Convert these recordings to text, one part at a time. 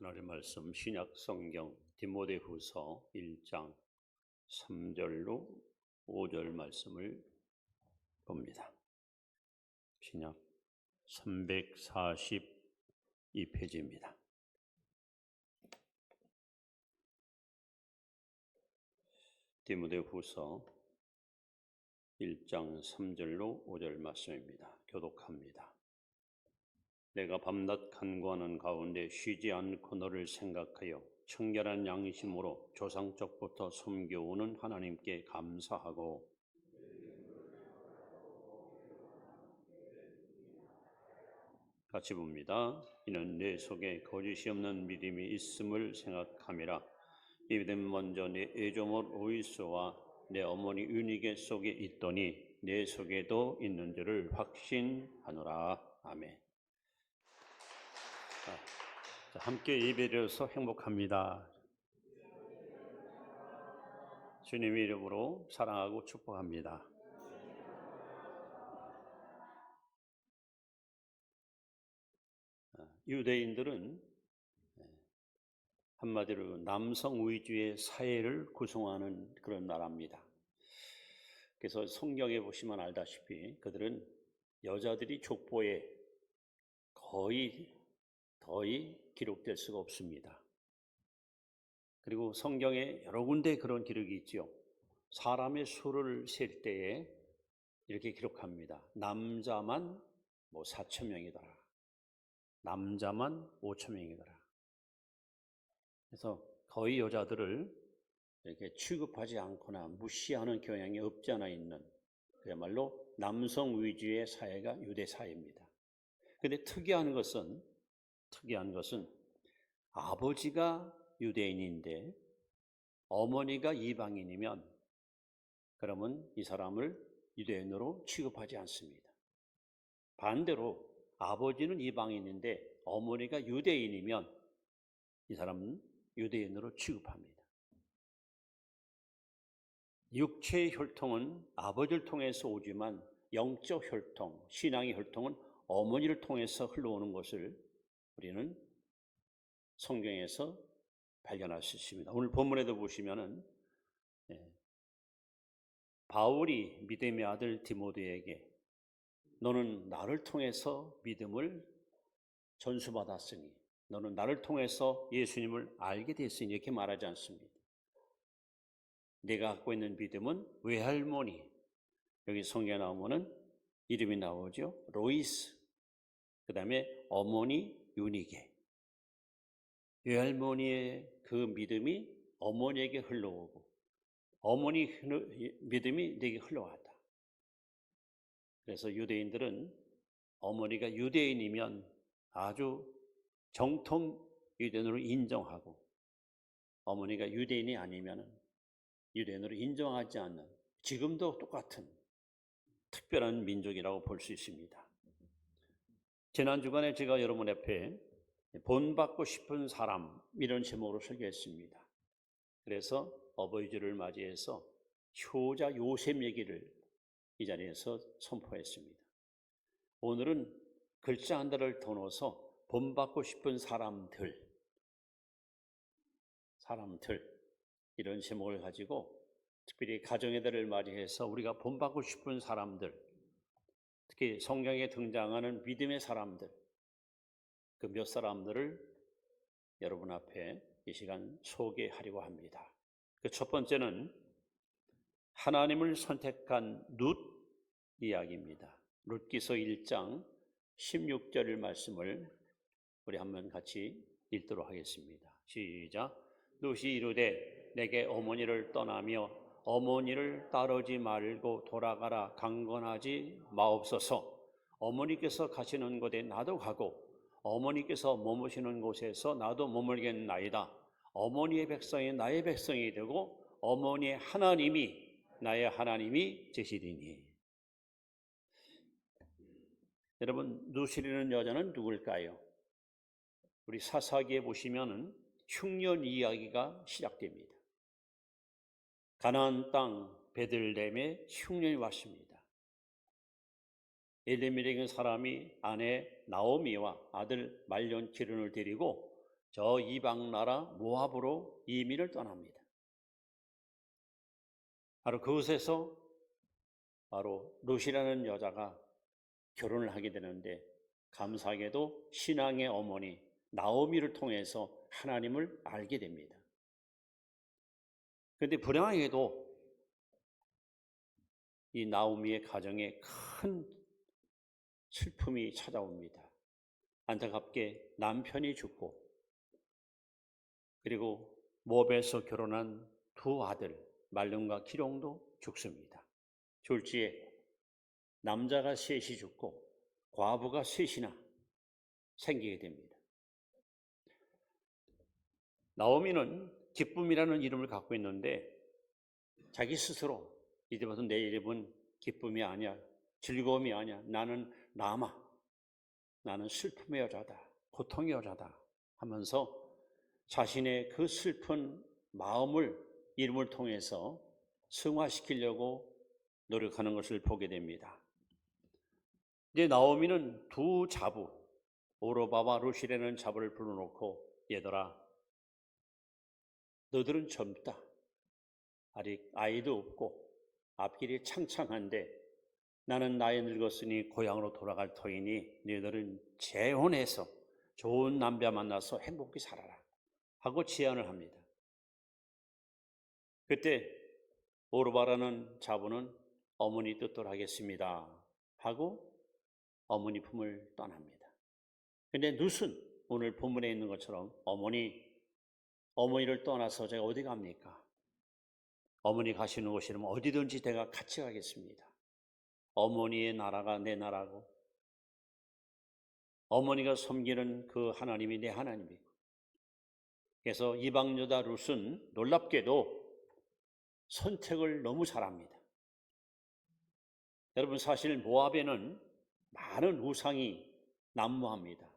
하나님의 말씀 신약 성경 디모데후서 1장 3절로 5절 말씀을 봅니다. 신약 342페이지입니다. 디모데후서 1장 3절로 5절 말씀입니다. 교독합니다. 내가 밤낮 간구하는 가운데 쉬지 않고 너를 생각하여 청결한 양심으로 조상적부터 섬겨오는 하나님께 감사하고 같이 봅니다. 이는 내 속에 거짓이 없는 믿음이 있음을 생각함이라. 이 믿음 먼저 내 애조모 로이스와 내 어머니 유니게 속에 있더니 내 속에도 있는 줄을 확신하노라. 아멘. 함께 예배드려서 행복합니다. 주님의 이름으로 사랑하고 축복합니다. 유대인들은 한마디로 남성 위주의 사회를 구성하는 그런 나라입니다. 그래서 성경에 보시면 알다시피 그들은 여자들이 족보에 거의 기록될 수가 없습니다. 그리고 성경에 여러 군데 그런 기록이 있죠. 사람의 수를 셀 때에 이렇게 기록합니다. 남자만 4,000명이더라. 남자만 5,000명이더라. 그래서 거의 여자들을 이렇게 취급하지 않거나 무시하는 경향이 없지 않아 있는 그야말로 남성 위주의 사회가 유대 사회입니다. 그런데 특이한 것은 아버지가 유대인인데 어머니가 이방인이면 그러면 이 사람을 유대인으로 취급하지 않습니다. 반대로 아버지는 이방인인데 어머니가 유대인이면 이 사람은 유대인으로 취급합니다. 육체의 혈통은 아버지를 통해서 오지만 영적 혈통, 신앙의 혈통은 어머니를 통해서 흘러오는 것을 우리는 성경에서 발견할 수 있습니다. 오늘 본문에도 보시면은 바울이 믿음의 아들 디모데에게 너는 나를 통해서 믿음을 전수받았으니 너는 나를 통해서 예수님을 알게 됐으니 이렇게 말하지 않습니다. 내가 갖고 있는 믿음은 외할머니, 여기 성경에 나오면은 이름이 나오죠. 로이스, 그 다음에 어머니 유니게. 외할머니의 그 믿음이 어머니에게 흘러오고 어머니 믿음이 내게 흘러왔다. 그래서 유대인들은 어머니가 유대인이면 아주 정통 유대인으로 인정하고 어머니가 유대인이 아니면 유대인으로 인정하지 않는 지금도 똑같은 특별한 민족이라고 볼 수 있습니다. 지난 주간에 제가 여러분 앞에 본받고 싶은 사람 이런 제목으로 설교했습니다. 그래서 어버이주를 맞이해서 효자 요셉 얘기를 이 자리에서 선포했습니다. 오늘은 글자 한 달을 더 넣어서 본받고 싶은 사람들 이런 제목을 가지고 특별히 가정의 달을 맞이해서 우리가 본받고 싶은 사람들, 특히 성경에 등장하는 믿음의 사람들, 그 몇 사람들을 여러분 앞에 이 시간 소개하려고 합니다. 그 첫 번째는 하나님을 선택한 룻 이야기입니다. 룻기서 1장 16절 말씀을 우리 한번 같이 읽도록 하겠습니다. 시작. 룻이 이르되 내게 어머니를 떠나며 어머니를 따르지 말고 돌아가라 강건하지 마옵소서. 어머니께서 가시는 곳에 나도 가고 어머니께서 머무시는 곳에서 나도 머물겠나이다. 어머니의 백성이 나의 백성이 되고 어머니의 하나님이 나의 하나님이 되시리니. 여러분, 룻이라는 여자는 누굴까요? 우리 사사기에 보시면은 흉년 이야기가 시작됩니다. 가나안 땅 베들레헴에 흉년이 왔습니다. 엘리멜렉은 사람이 아내 나오미와 아들 말년 기른을 데리고 저 이방 나라 모압으로 이민을 떠납니다. 바로 그곳에서 바로 룻이라는 여자가 결혼을 하게 되는데, 감사하게도 신앙의 어머니 나오미를 통해서 하나님을 알게 됩니다. 그런데 불행하게도 이 나오미의 가정에 큰 슬픔이 찾아옵니다. 안타깝게 남편이 죽고, 그리고 모압에서 결혼한 두 아들 말론과 기룡도 죽습니다. 졸지에 남자가 셋이 죽고 과부가 셋이나 생기게 됩니다. 나오미는 기쁨이라는 이름을 갖고 있는데, 자기 스스로 이제부터 내 이름은 기쁨이 아니야, 즐거움이 아니야, 나는 라마, 나는 슬픔의 여자다, 고통의 여자다 하면서 자신의 그 슬픈 마음을 이름을 통해서 승화시키려고 노력하는 것을 보게 됩니다. 이제 나오미는 두 자부, 오르바와 룻이라는 자부를 불러놓고, 얘들아, 너들은 젊다, 아직 아이도 없고 앞길이 창창한데 나는 나이 늙었으니 고향으로 돌아갈 터이니 너희들은 재혼해서 좋은 남자 만나서 행복히 살아라 하고 제안을 합니다. 그때 오르바라는 자부는 어머니 뜻대로 하겠습니다 하고 어머니 품을 떠납니다. 그런데 룻은 오늘 본문에 있는 것처럼 어머니를 떠나서 제가 어디 갑니까? 어머니 가시는 곳이라면 어디든지 내가 같이 가겠습니다. 어머니의 나라가 내 나라고, 어머니가 섬기는 그 하나님이 내 하나님이고. 그래서 이방 여자 룻은 놀랍게도 선택을 너무 잘합니다. 여러분, 사실 모압에는 많은 우상이 난무합니다.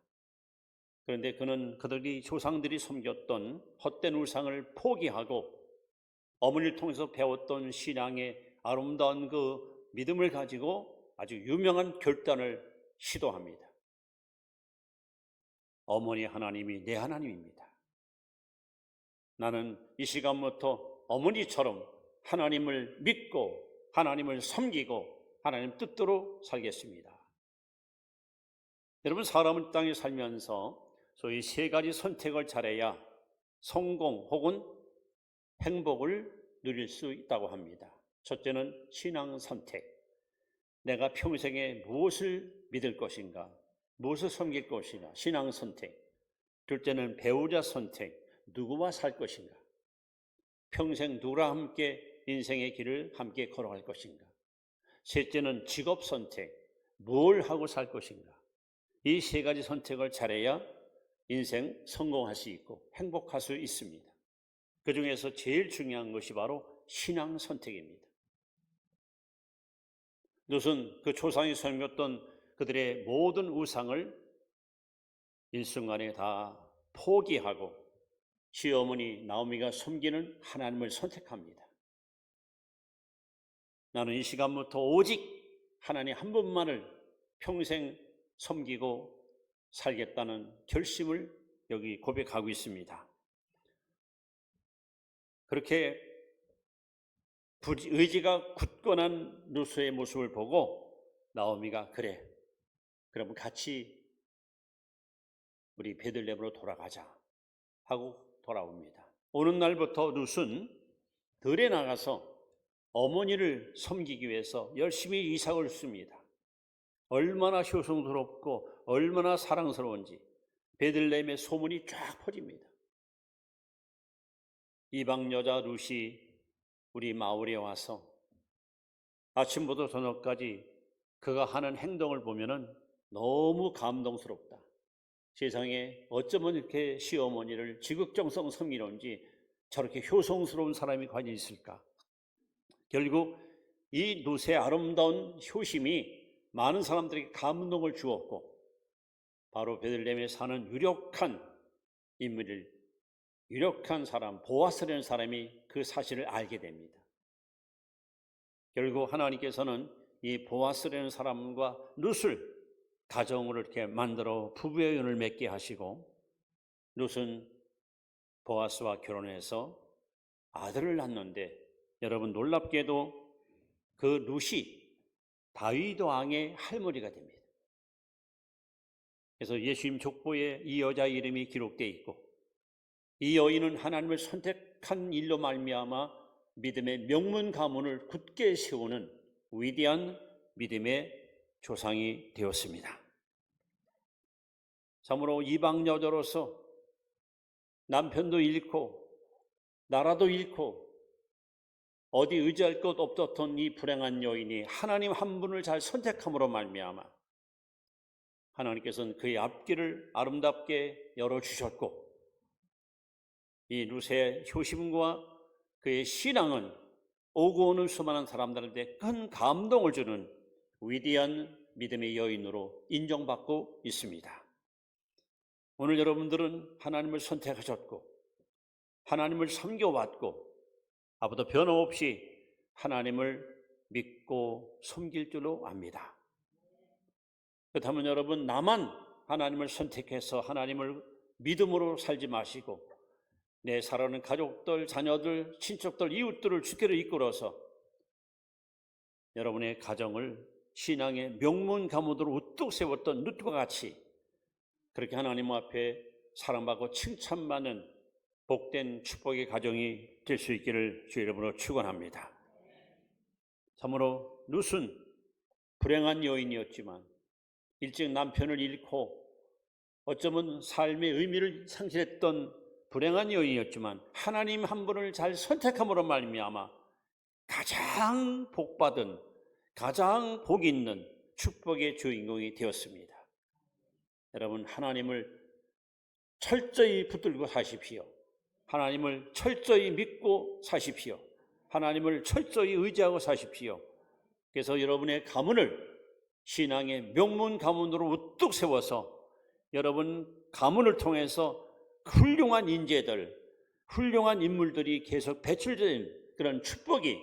그런데 그는 그들이 조상들이 섬겼던 헛된 우상을 포기하고 어머니를 통해서 배웠던 신앙의 아름다운 그 믿음을 가지고 아주 유명한 결단을 시도합니다. 어머니 하나님이 내 하나님입니다. 나는 이 시간부터 어머니처럼 하나님을 믿고 하나님을 섬기고 하나님 뜻대로 살겠습니다. 여러분, 사람은 땅에 살면서 소위 세 가지 선택을 잘해야 성공 혹은 행복을 누릴 수 있다고 합니다. 첫째는 신앙 선택. 내가 평생에 무엇을 믿을 것인가, 무엇을 섬길 것인가, 신앙 선택. 둘째는 배우자 선택. 누구와 살 것인가, 평생 누구와 함께 인생의 길을 함께 걸어갈 것인가. 셋째는 직업 선택. 뭘 하고 살 것인가. 이 세 가지 선택을 잘해야 인생 성공할 수 있고 행복할 수 있습니다. 그 중에서 제일 중요한 것이 바로 신앙 선택입니다. 룻은 그 조상이 섬겼던 그들의 모든 우상을 일순간에 다 포기하고 시어머니 나오미가 섬기는 하나님을 선택합니다. 나는 이 시간부터 오직 하나님 한 분만을 평생 섬기고 살겠다는 결심을 여기 고백하고 있습니다. 그렇게 의지가 굳건한 룻의 모습을 보고 나오미가 그래, 그럼 같이 우리 베들레헴으로 돌아가자 하고 돌아옵니다. 오는 날부터 룻은 들에 나가서 어머니를 섬기기 위해서 열심히 이삭을 씁니다. 얼마나 효성스럽고 얼마나 사랑스러운지 베들레헴의 소문이 쫙 퍼집니다. 이방 여자 룻이 우리 마을에 와서 아침부터 저녁까지 그가 하는 행동을 보면은 너무 감동스럽다. 세상에 어쩌면 이렇게 시어머니를 지극정성 섬기는지 저렇게 효성스러운 사람이 과연 있을까? 결국 이 룻의 아름다운 효심이 많은 사람들에게 감동을 주었고, 바로 베들레헴에 사는 유력한 인물을, 유력한 사람, 보아스라는 사람이 그 사실을 알게 됩니다. 결국 하나님께서는 이 보아스라는 사람과 룻을 가정으로 이렇게 만들어 부부의 연을 맺게 하시고, 룻은 보아스와 결혼해서 아들을 낳는데 여러분 놀랍게도 그 룻이 다윗 왕의 할머니가 됩니다. 그래서 예수님 족보에 이 여자 이름이 기록되어 있고 이 여인은 하나님을 선택한 일로 말미암아 믿음의 명문 가문을 굳게 세우는 위대한 믿음의 조상이 되었습니다. 참으로 이방 여자로서 남편도 잃고 나라도 잃고 어디 의지할 것 없었던 이 불행한 여인이 하나님 한 분을 잘 선택함으로 말미암아 하나님께서는 그의 앞길을 아름답게 열어주셨고 이 룻의 효심과 그의 신앙은 오고 오는 수많은 사람들한테 큰 감동을 주는 위대한 믿음의 여인으로 인정받고 있습니다. 오늘 여러분들은 하나님을 선택하셨고 하나님을 섬겨왔고 앞으로도 변함없이 하나님을 믿고 섬길 줄로 압니다. 그렇다면 여러분 나만 하나님을 선택해서 하나님을 믿음으로 살지 마시고 내 사랑하는 가족들, 자녀들, 친척들, 이웃들을 주께로 이끌어서 여러분의 가정을 신앙의 명문 가문으로 우뚝 세웠던 룻과 같이 그렇게 하나님 앞에 사랑받고 칭찬받는 복된 축복의 가정이 될 수 있기를 주의 이름으로 축원합니다. 참으로 룻은 불행한 여인이었지만 일찍 남편을 잃고 어쩌면 삶의 의미를 상실했던 불행한 여인이었지만 하나님 한 분을 잘 선택함으로 말미암아 가장 복받은 가장 복 있는 축복의 주인공이 되었습니다. 여러분 하나님을 철저히 붙들고 사십시오. 하나님을 철저히 믿고 사십시오. 하나님을 철저히 의지하고 사십시오. 그래서 여러분의 가문을 신앙의 명문 가문으로 우뚝 세워서 여러분 가문을 통해서 훌륭한 인재들, 훌륭한 인물들이 계속 배출된 그런 축복이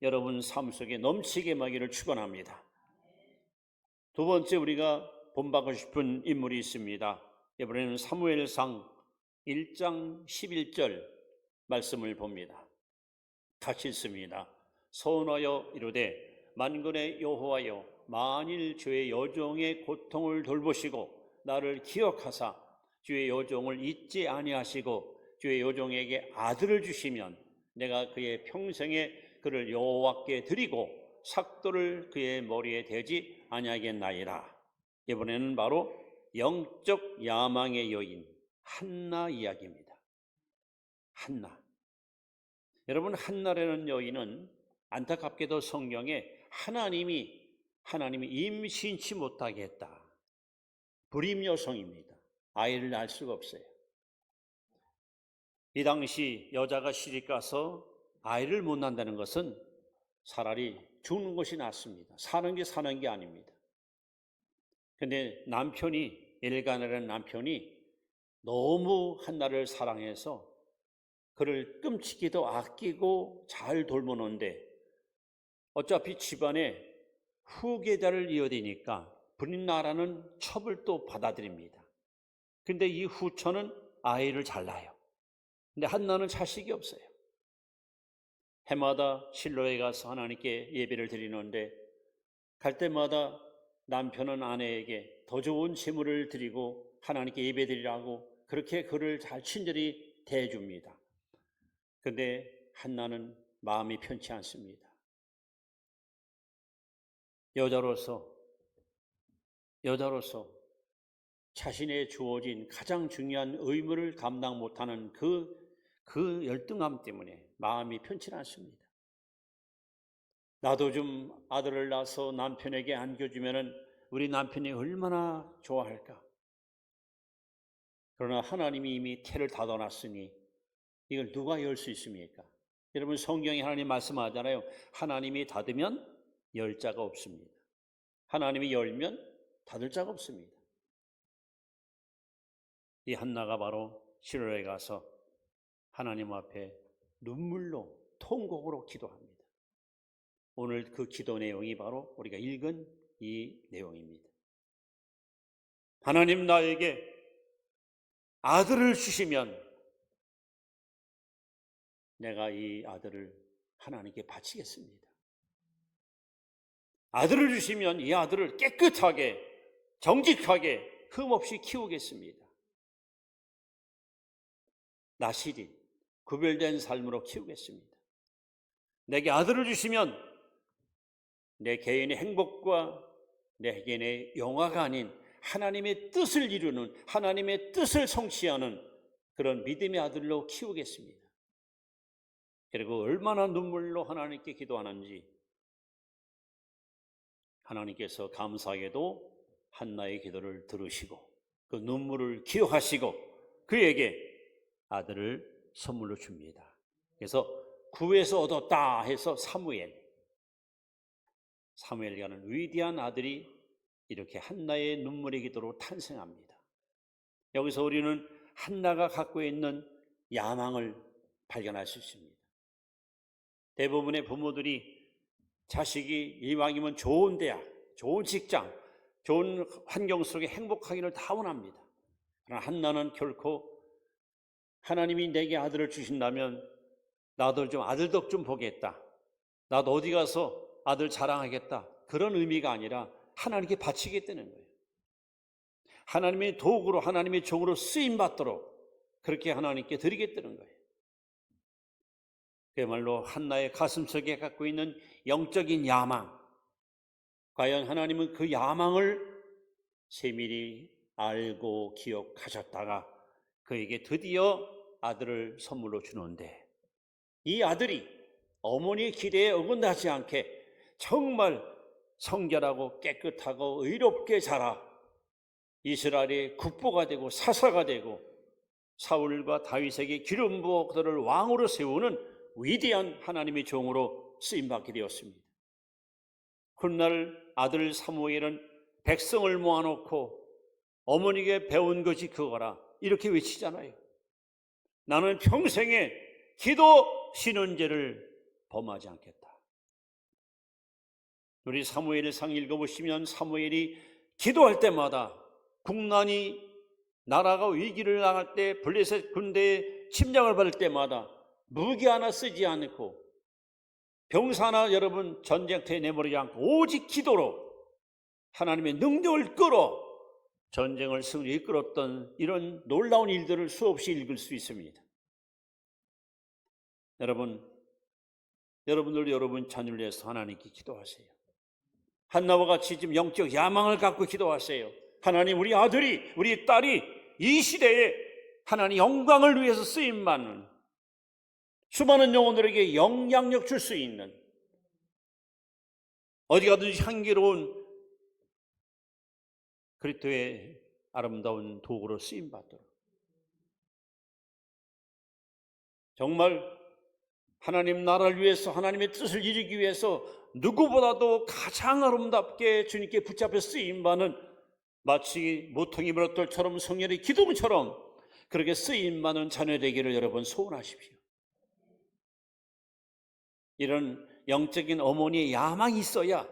여러분 삶 속에 넘치게 임하기를 축원합니다. 두 번째 우리가 본받고 싶은 인물이 있습니다. 이번에는 사무엘상 1장 11절 말씀을 봅니다. 같이 읽습니다. 서원하여 이르되 만군의 여호와여 만일 주의 여종의 고통을 돌보시고 나를 기억하사 주의 여종을 잊지 아니하시고 주의 여종에게 아들을 주시면 내가 그의 평생에 그를 여호와께 드리고 삭도를 그의 머리에 대지 아니하겠나이다. 이번에는 바로 영적 야망의 여인 한나 이야기입니다. 한나. 여러분 한나라는 여인은 안타깝게도 성경에 하나님이 임신치 못하게 했다. 불임 여성입니다. 아이를 낳을 수가 없어요. 이 당시 여자가 시집 가서 아이를 못 낳는다는 것은 차라리 죽는 것이 낫습니다. 사는 게 아닙니다. 그런데 엘가나라는 남편이 너무 한나를 사랑해서 그를 끔찍이도 아끼고 잘 돌보는데 어차피 집안에 후계자를 이어되니까 불임나라는 첩을 또 받아들입니다. 근데 이 후처는 아이를 잘 낳아요. 근데 한나는 자식이 없어요. 해마다 실로에 가서 하나님께 예배를 드리는데 갈 때마다 남편은 아내에게 더 좋은 제물을 드리고 하나님께 예배 드리라고 그렇게 그를 잘 친절히 대해줍니다. 그런데 한나는 마음이 편치 않습니다. 여자로서 자신의 주어진 가장 중요한 의무를 감당 못하는 그 열등함 때문에 마음이 편치 않습니다. 나도 좀 아들을 낳아서 남편에게 안겨주면 우리 남편이 얼마나 좋아할까. 그러나 하나님이 이미 태를 닫아놨으니 이걸 누가 열 수 있습니까? 여러분 성경에 하나님 말씀하잖아요. 하나님이 닫으면 열 자가 없습니다. 하나님이 열면 닫을 자가 없습니다. 이 한나가 바로 시로에 가서 하나님 앞에 눈물로 통곡으로 기도합니다. 오늘 그 기도 내용이 바로 우리가 읽은 이 내용입니다. 하나님 나에게 아들을 주시면 내가 이 아들을 하나님께 바치겠습니다. 아들을 주시면 이 아들을 깨끗하게 정직하게 흠없이 키우겠습니다. 나실인 구별된 삶으로 키우겠습니다. 내게 아들을 주시면 내 개인의 행복과 내 개인의 영화가 아닌 하나님의 뜻을 이루는, 하나님의 뜻을 성취하는 그런 믿음의 아들로 키우겠습니다. 그리고 얼마나 눈물로 하나님께 기도하는지 하나님께서 감사하게도 한나의 기도를 들으시고 그 눈물을 기억하시고 그에게 아들을 선물로 줍니다. 그래서 구에서 얻었다 해서 사무엘이라는 위대한 아들이 이렇게 한나의 눈물의 기도로 탄생합니다. 여기서 우리는 한나가 갖고 있는 야망을 발견할 수 있습니다. 대부분의 부모들이 자식이 이왕이면 좋은 대학, 좋은 직장, 좋은 환경 속에 행복하기를 다 원합니다. 그러나 한나는 결코 하나님이 내게 아들을 주신다면 나도 좀 아들 덕 좀 보겠다, 나도 어디 가서 아들 자랑하겠다, 그런 의미가 아니라 하나님께 바치겠다는 거예요. 하나님의 도구로, 하나님의 종으로 쓰임받도록 그렇게 하나님께 드리겠다는 거예요. 그야말로 한나의 가슴속에 갖고 있는 영적인 야망, 과연 하나님은 그 야망을 세밀히 알고 기억하셨다가 그에게 드디어 아들을 선물로 주는데, 이 아들이 어머니의 기대에 어긋나지 않게 정말 성결하고 깨끗하고 의롭게 자라 이스라엘의 국보가 되고 사사가 되고 사울과 다윗에게 기름 부어 그들을 왕으로 세우는 위대한 하나님의 종으로 쓰임받게 되었습니다. 훗날 아들 사무엘은 백성을 모아놓고 어머니에게 배운 것이 그거라 이렇게 외치잖아요. 나는 평생에 기도 신은죄를 범하지 않겠다. 우리 사무엘상 읽어보시면 사무엘이 기도할 때마다 국난이, 나라가 위기를 당할 때, 블레셋 군대의 침략을 받을 때마다 무기 하나 쓰지 않고 병사 하나 여러분 전쟁터에 내버리지 않고 오직 기도로 하나님의 능력을 끌어 전쟁을 승리에 이끌었던 이런 놀라운 일들을 수없이 읽을 수 있습니다. 여러분들 여러분 자녀를 위해서 하나님께 기도하세요. 한나와 같이 지금 영적 야망을 갖고 기도하세요. 하나님, 우리 아들이, 우리 딸이 이 시대에 하나님 영광을 위해서 쓰임받는, 수많은 영혼들에게 영향력 줄 수 있는, 어디 가든지 향기로운 그리스도의 아름다운 도구로 쓰임받도록, 정말 하나님 나라를 위해서, 하나님의 뜻을 이루기 위해서 누구보다도 가장 아름답게 주님께 붙잡혀 쓰임받는, 마치 모퉁이 벼락돌처럼 성령의 기둥처럼 그렇게 쓰임받는 자녀 되기를 여러분 소원하십시오. 이런 영적인 어머니의 야망이 있어야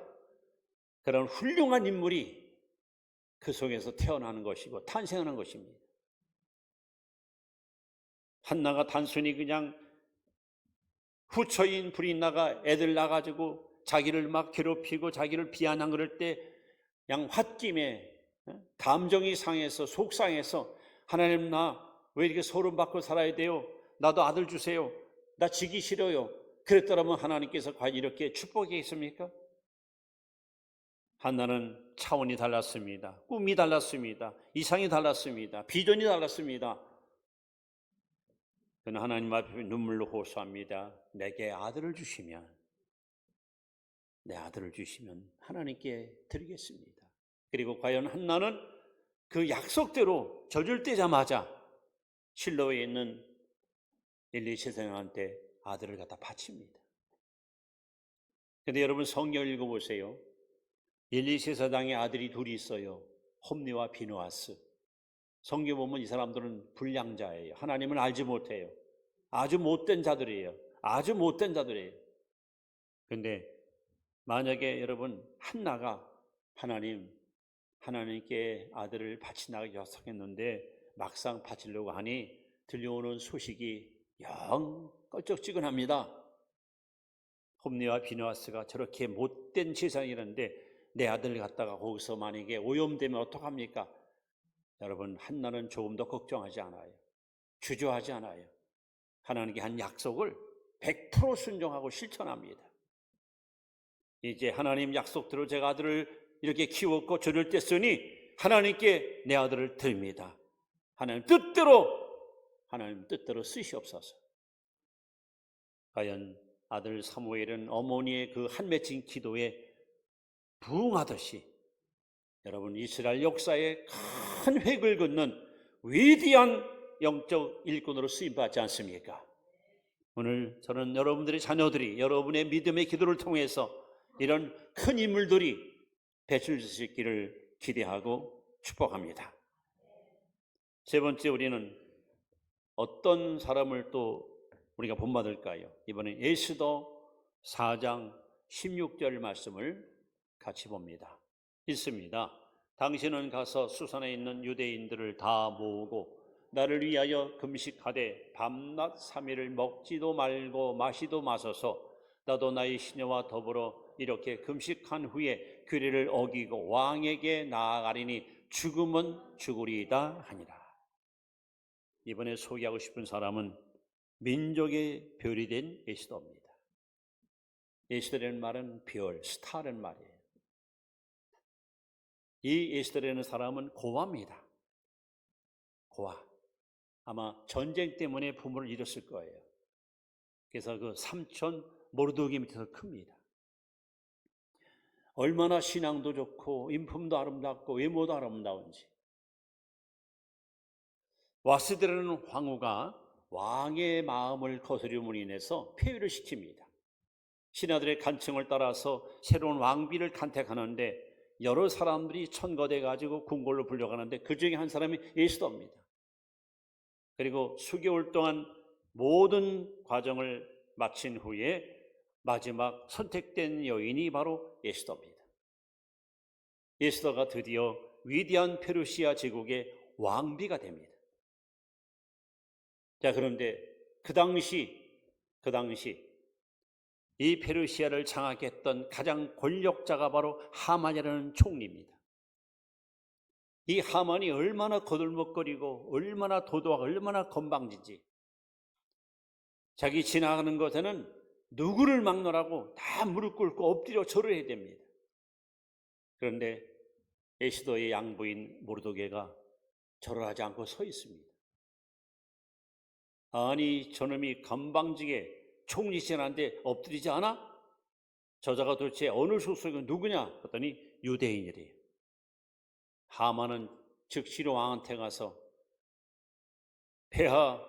그런 훌륭한 인물이 그 속에서 태어나는 것이고 탄생하는 것입니다. 한나가 단순히 그냥 후처인 불이 나가 애들 나가지고 자기를 막 괴롭히고 자기를 비난한 그럴 때 그냥 홧김에 감정이 상해서 속상해서 하나님 나 왜 이렇게 소름받고 살아야 돼요? 나도 아들 주세요. 나 지기 싫어요. 그랬더라면 하나님께서 과연 이렇게 축복이겠습니까? 한나는 차원이 달랐습니다. 꿈이 달랐습니다. 이상이 달랐습니다. 비전이 달랐습니다. 그는 하나님 앞에 눈물로 호소합니다. 내게 아들을 주시면, 내 아들을 주시면 하나님께 드리겠습니다. 그리고 과연 한나는 그 약속대로 젖을 떼자마자 실로에 있는 엘리 제사장한테 아들을 갖다 바칩니다. 그런데 여러분 성경 읽어보세요. 엘리 제사장의 아들이 둘이 있어요. 홈리와 비누아스. 성경 보면 이 사람들은 불량자예요. 하나님을 알지 못해요. 아주 못된 자들이에요. 아주 못된 자들이에요. 그런데 만약에 여러분 한나가 하나님께 아들을 바친다고 약속했는데 막상 바치려고 하니 들려오는 소식이 영 껄쩍지근합니다. 홈리와 비느하스가 저렇게 못된 세상이라는데 내 아들 갖다가 거기서 만약에 오염되면 어떡합니까? 여러분, 한나는 조금 더 걱정하지 않아요. 주저하지 않아요. 하나님께 한 약속을 100% 순종하고 실천합니다. 이제 하나님 약속대로 제가 아들을 이렇게 키웠고 저를 뗐으니 하나님께 내 아들을 드립니다. 하나님 뜻대로 쓰시옵소서. 과연 아들 사무엘은 어머니의 그 한 맺힌 기도에 부응하듯이 여러분, 이스라엘 역사에 큰 획을 긋는 위대한 영적 일꾼으로 쓰임받지 않습니까? 오늘 저는 여러분들의 자녀들이 여러분의 믿음의 기도를 통해서 이런 큰 인물들이 배출되실 길을 기대하고 축복합니다. 세 번째, 우리는 어떤 사람을 또 우리가 본받을까요? 이번엔 에스더 4장 16절 말씀을 같이 봅니다. 있습니다. 당신은 가서 수산에 있는 유대인들을 다 모으고 나를 위하여 금식하되 밤낮 3일을 먹지도 말고 마시도 마소서. 나도 나의 시녀와 더불어 이렇게 금식한 후에 규례를 어기고 왕에게 나아가리니 죽음은 죽으리이다 하니라. 이번에 소개하고 싶은 사람은 민족의 별이 된 에스더입니다. 에스더라는 말은 별, 스타라는 말이에요. 이 에스더라는 사람은 고아입니다. 고아. 아마 전쟁 때문에 부모를 잃었을 거예요. 그래서 그 삼촌 모르드게 밑에서 큽니다. 얼마나 신앙도 좋고 인품도 아름답고 외모도 아름다운지. 와스드라는 황후가 왕의 마음을 거스름으로 인해서 폐위를 시킵니다. 신하들의 간청을 따라서 새로운 왕비를 간택하는데 여러 사람들이 천거돼 가지고 궁궐로 불려가는데 그 중에 한 사람이 에스더입니다. 그리고 수개월 동안 모든 과정을 마친 후에 마지막 선택된 여인이 바로 에스더입니다. 에스더가 드디어 위대한 페르시아 제국의 왕비가 됩니다. 자, 그런데 그 당시 이 페르시아를 장악했던 가장 권력자가 바로 하만이라는 총리입니다. 이 하만이 얼마나 거들먹거리고 얼마나 도도하고 얼마나 건방진지, 자기 지나가는 곳에는 누구를 막노라고 다 무릎 꿇고 엎드려 절을 해야 됩니다. 그런데 에스더의 양부인 모르드게가 절을 하지 않고 서 있습니다. 아니, 저놈이 건방지게 총리 지나는데 엎드리지 않아? 저자가 도대체 어느 소속이 누구냐? 했더니 유대인이래요. 하만은 즉시로 왕한테 가서 폐하,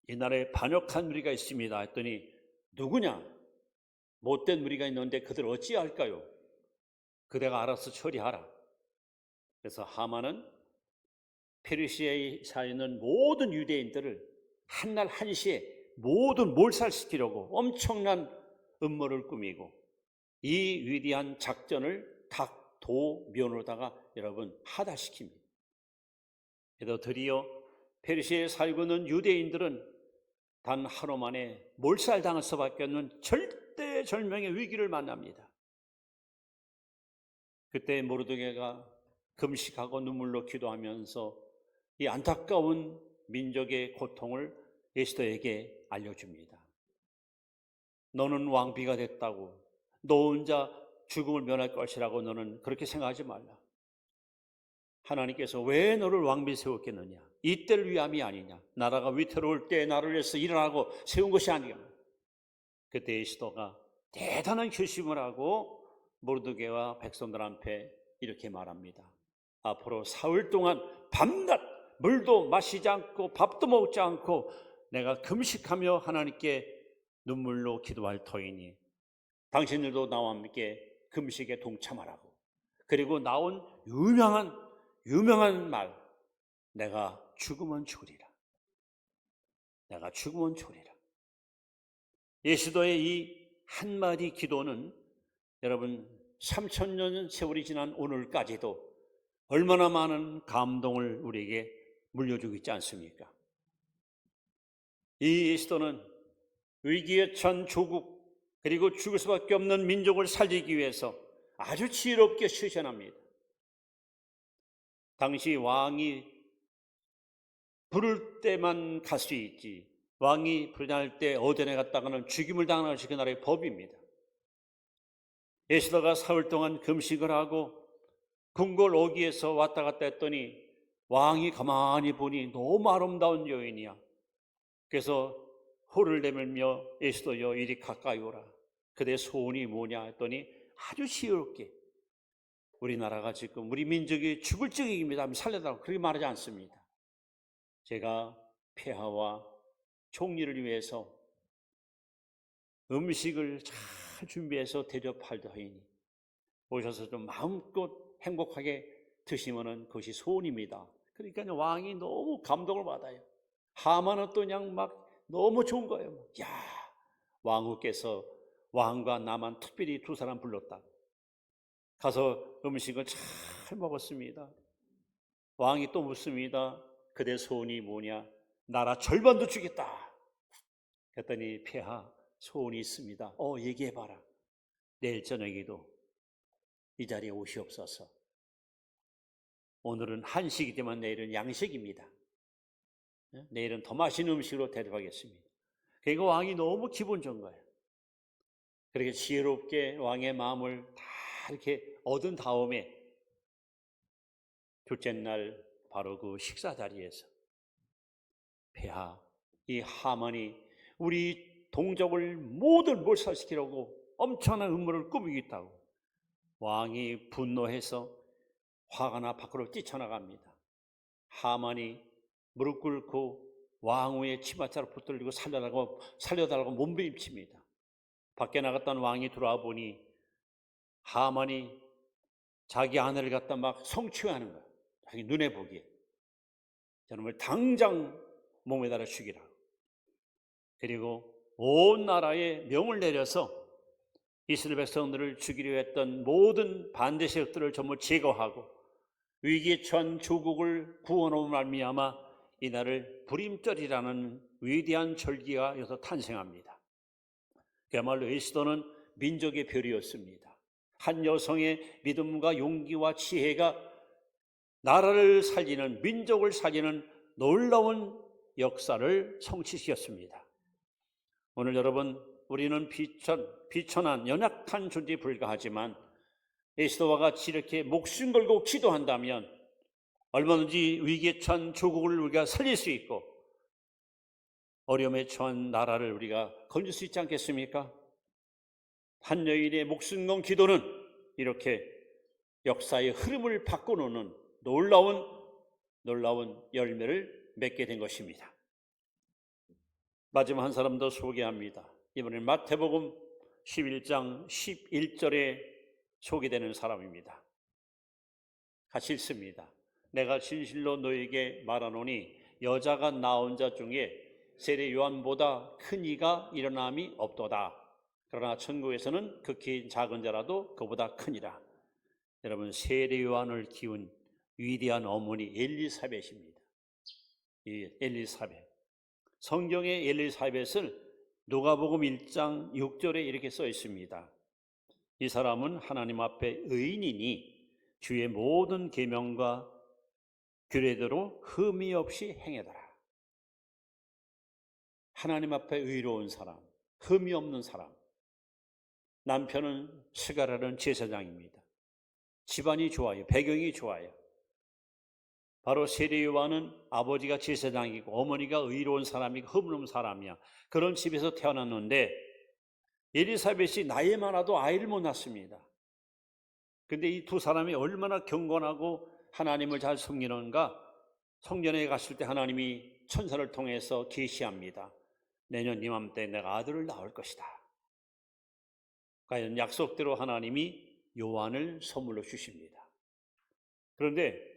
이 나라에 반역한 무리가 있습니다 했더니 누구냐? 못된 무리가 있는데 그들 어찌할까요? 그대가 알아서 처리하라. 그래서 하만은 페르시아에 사는 모든 유대인들을 한날 한시에 모든 몰살시키려고 엄청난 음모를 꾸미고 이 위대한 작전을 닭도면으로다가 여러분 하다시킵니다. 그래서 드디어 페르시아에 살고 있는 유대인들은 단 하루 만에 몰살당할 수밖에 없는 절대절명의 위기를 만납니다. 그때 모르드게가 금식하고 눈물로 기도하면서 이 안타까운 민족의 고통을 에스더에게 알려줍니다. 너는 왕비가 됐다고, 너 혼자 죽음을 면할 것이라고 너는 그렇게 생각하지 말라. 하나님께서 왜 너를 왕비 세웠겠느냐? 이때를 위함이 아니냐? 나라가 위태로울 때 나를 위해서 일어나고 세운 것이 아니냐? 그때 에스더가 대단한 결심을 하고 모르드게와 백성들 앞에 이렇게 말합니다. 앞으로 사흘 동안 밤낮 물도 마시지 않고 밥도 먹지 않고 내가 금식하며 하나님께 눈물로 기도할 터이니 당신들도 나와 함께 금식에 동참하라고. 그리고 나온 유명한 말, 내가 죽으면 죽으리라. 내가 죽으면 죽으리라. 에스더의 이 한마디 기도는 여러분 3000년 세월이 지난 오늘까지도 얼마나 많은 감동을 우리에게 물려주고 있지 않습니까? 이 에스더는 위기에 처한 조국 그리고 죽을 수밖에 없는 민족을 살리기 위해서 아주 지혜롭게 실천합니다. 당시 왕이 부를 때만 갈 수 있지, 왕이 부르날 때 어디에 갔다가는 죽임을 당하는 것이 그 나라의 법입니다. 에스더가 사흘 동안 금식을 하고 궁궐 오기에서 왔다 갔다 했더니 왕이 가만히 보니 너무 아름다운 여인이야. 그래서 호를 내밀며 에스더여 이리 가까이 오라. 그대 소원이 뭐냐 했더니 아주 지혜롭게, 우리나라가 지금 우리 민족이 죽을 적입니다 살려달라고 그렇게 말하지 않습니다. 제가 폐하와 총리를 위해서 음식을 잘 준비해서 대접하더니 오셔서 좀 마음껏 행복하게 드시면 그것이 소원입니다. 그러니까 왕이 너무 감동을 받아요. 하만은 또 그냥 막 너무 좋은 거예요. 야, 왕후께서 왕과 나만 특별히 두 사람 불렀다. 가서 음식을 잘 먹었습니다. 왕이 또 묻습니다. 그대 소원이 뭐냐? 나라 절반도 주겠다. 그랬더니 폐하 소원이 있습니다. 얘기해봐라. 내일 저녁에도 이 자리에 오시옵소서. 오늘은 한식이지만 내일은 양식입니다. 내일은 더 맛있는 음식으로 대접하겠습니다. 그러니까 왕이 너무 기분 좋은 거예요. 그렇게 지혜롭게 왕의 마음을 다 이렇게 얻은 다음에 둘째 날 바로 그 식사 자리에서 폐하, 이 하만이 우리 동족을 모두 몰살시키려고 엄청난 음모를 꾸미고 있다고 왕이 분노해서 화가 나 밖으로 뛰쳐나갑니다. 하만이 무릎 꿇고 왕후의 치마자로 붙들리고 살려달라고 몸부림칩니다. 밖에 나갔던 왕이 들어와 보니 하만이 자기 아내를 갖다 막 성추행하는 거야. 자기 눈에 보기에. 저놈을 당장 몸에 달아 죽이라고. 그리고 온 나라에 명을 내려서 이스라엘 백성들을 죽이려 했던 모든 반대 세력들을 전부 제거하고 위기에 처한 조국을 구원하고 말미암아 이날을 부림절이라는 위대한 절기가 여기서 탄생합니다. 그야말로 에스더는 민족의 별이었습니다. 한 여성의 믿음과 용기와 지혜가 나라를 살리는, 민족을 살리는 놀라운 역사를 성취시켰습니다. 오늘 여러분, 우리는 비천한 연약한 존재에 불과하지만 에스더와 같이 이렇게 목숨 걸고 기도한다면 얼마든지 위기에 처한 조국을 우리가 살릴 수 있고 어려움에 처한 나라를 우리가 건질 수 있지 않겠습니까? 한 여인의 목숨 건 기도는 이렇게 역사의 흐름을 바꿔놓는 놀라운 열매를 맺게 된 것입니다. 마지막 한 사람 더 소개합니다. 이번엔 마태복음 11장 11절에 소개되는 사람입니다. 같이 읽습니다. 내가 진실로 너에게 말하노니 여자가 낳은 자 중에 세례 요한보다 큰 이가 일어남이 없도다. 그러나 천국에서는 극히 작은 자라도 그보다 크니라. 여러분, 세례 요한을 키운 위대한 어머니 엘리사벳입니다. 이 엘리사벳. 성경의 엘리사벳을 누가복음 1장 6절에 이렇게 써 있습니다. 이 사람은 하나님 앞에 의인이니 주의 모든 계명과 규례대로 흠이 없이 행하더라. 하나님 앞에 의로운 사람, 흠이 없는 사람. 남편은 스가랴는 제사장입니다. 집안이 좋아요. 배경이 좋아요. 바로 세례 요한은 아버지가 제사장이고 어머니가 의로운 사람이고 흠없는 사람이야. 그런 집에서 태어났는데 엘리사벳이 나이 많아도 아이를 못 낳습니다. 근데 이 두 사람이 얼마나 경건하고 하나님을 잘 섬기는가. 성전에 갔을 때 하나님이 천사를 통해서 계시합니다. 내년 이맘때 내가 아들을 낳을 것이다. 과연 약속대로 하나님이 요한을 선물로 주십니다. 그런데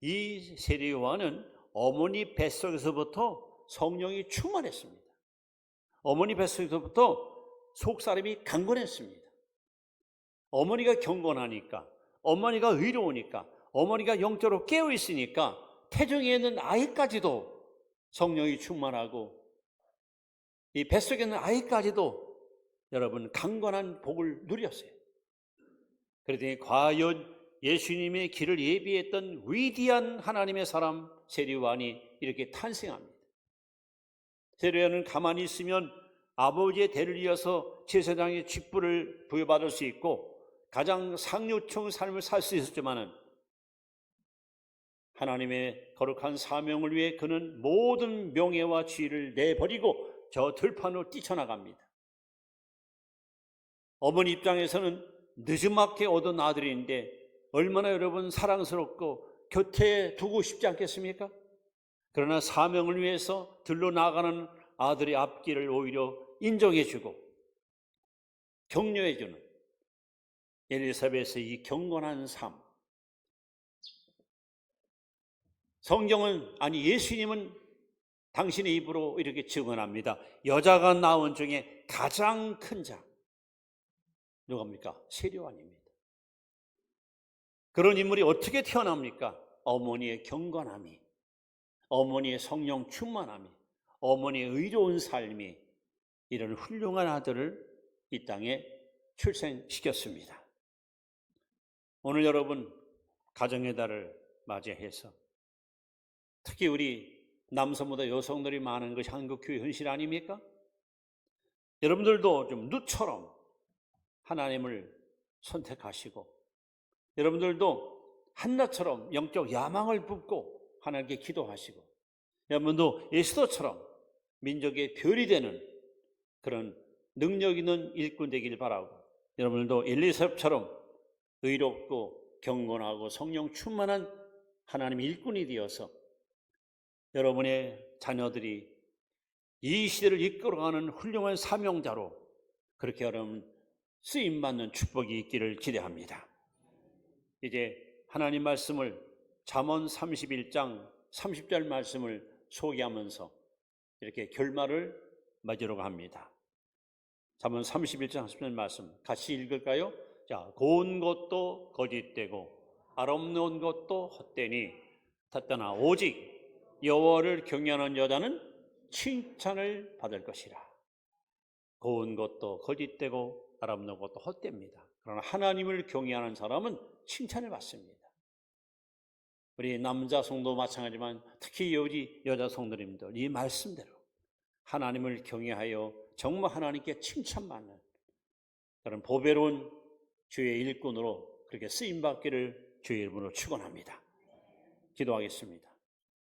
이 세례 요한은 어머니 뱃속에서부터 성령이 충만했습니다. 어머니 뱃속에서부터 속사람이 강건했습니다. 어머니가 경건하니까, 어머니가 의로우니까, 어머니가 영적으로 깨어있으니까 태중에 있는 아이까지도 성령이 충만하고 이 뱃속에 있는 아이까지도 여러분 강건한 복을 누렸어요. 그랬더니 과연 예수님의 길을 예비했던 위대한 하나님의 사람 세리요한이 이렇게 탄생합니다. 세리요한은 가만히 있으면 아버지의 대를 이어서 제사장의 직분을 부여받을 수 있고 가장 상류층 삶을 살 수 있었지만은 하나님의 거룩한 사명을 위해 그는 모든 명예와 지위를 내버리고 저 들판으로 뛰쳐나갑니다. 어머니 입장에서는 늦지막히 얻은 아들인데 얼마나 여러분 사랑스럽고 곁에 두고 싶지 않겠습니까? 그러나 사명을 위해서 들러 나가는 아들의 앞길을 오히려 인정해주고 격려해주는 엘리사벳의 이 경건한 삶. 성경은, 아니 예수님은 당신의 입으로 이렇게 증언합니다. 여자가 낳은 중에 가장 큰 자 누굽니까? 세리요한입니다. 그런 인물이 어떻게 태어납니까? 어머니의 경건함이, 어머니의 성령 충만함이, 어머니의 의로운 삶이 이런 훌륭한 아들을 이 땅에 출생시켰습니다. 오늘 여러분 가정의 달을 맞이해서 특히 우리 남성보다 여성들이 많은 것이 한국교회 현실 아닙니까? 여러분들도 좀 누처럼 하나님을 선택하시고 여러분들도 한나처럼 영적 야망을 품고 하나님께 기도하시고 여러분도 에스더처럼 민족의 별이 되는 그런 능력 있는 일꾼 되길 바라고 여러분들도 엘리사벳처럼 의롭고 경건하고 성령 충만한 하나님의 일꾼이 되어서 여러분의 자녀들이 이 시대를 이끌어가는 훌륭한 사명자로 그렇게 여러분 쓰임받는 축복이 있기를 기대합니다. 이제 하나님 말씀을 잠언 31장 30절 말씀을 소개하면서 이렇게 결말을 맺으려고 합니다. 잠언 31장 30절 말씀 같이 읽을까요? 자, 고운 것도 거짓되고 아름다운 것도 헛되니 탓떠나 오직 여호와를 경외하는 여자는 칭찬을 받을 것이라. 고운 것도 거짓되고 아름다운 것도 헛됩니다. 그러나 하나님을 경외하는 사람은 칭찬을 받습니다. 우리 남자 성도 마찬가지지만 특히 우리 여자 성도님들 이 말씀대로 하나님을 경외하여 정말 하나님께 칭찬받는 그런 보배로운 주의 일꾼으로 그렇게 쓰임받기를 주의 이름으로 축원합니다. 기도하겠습니다.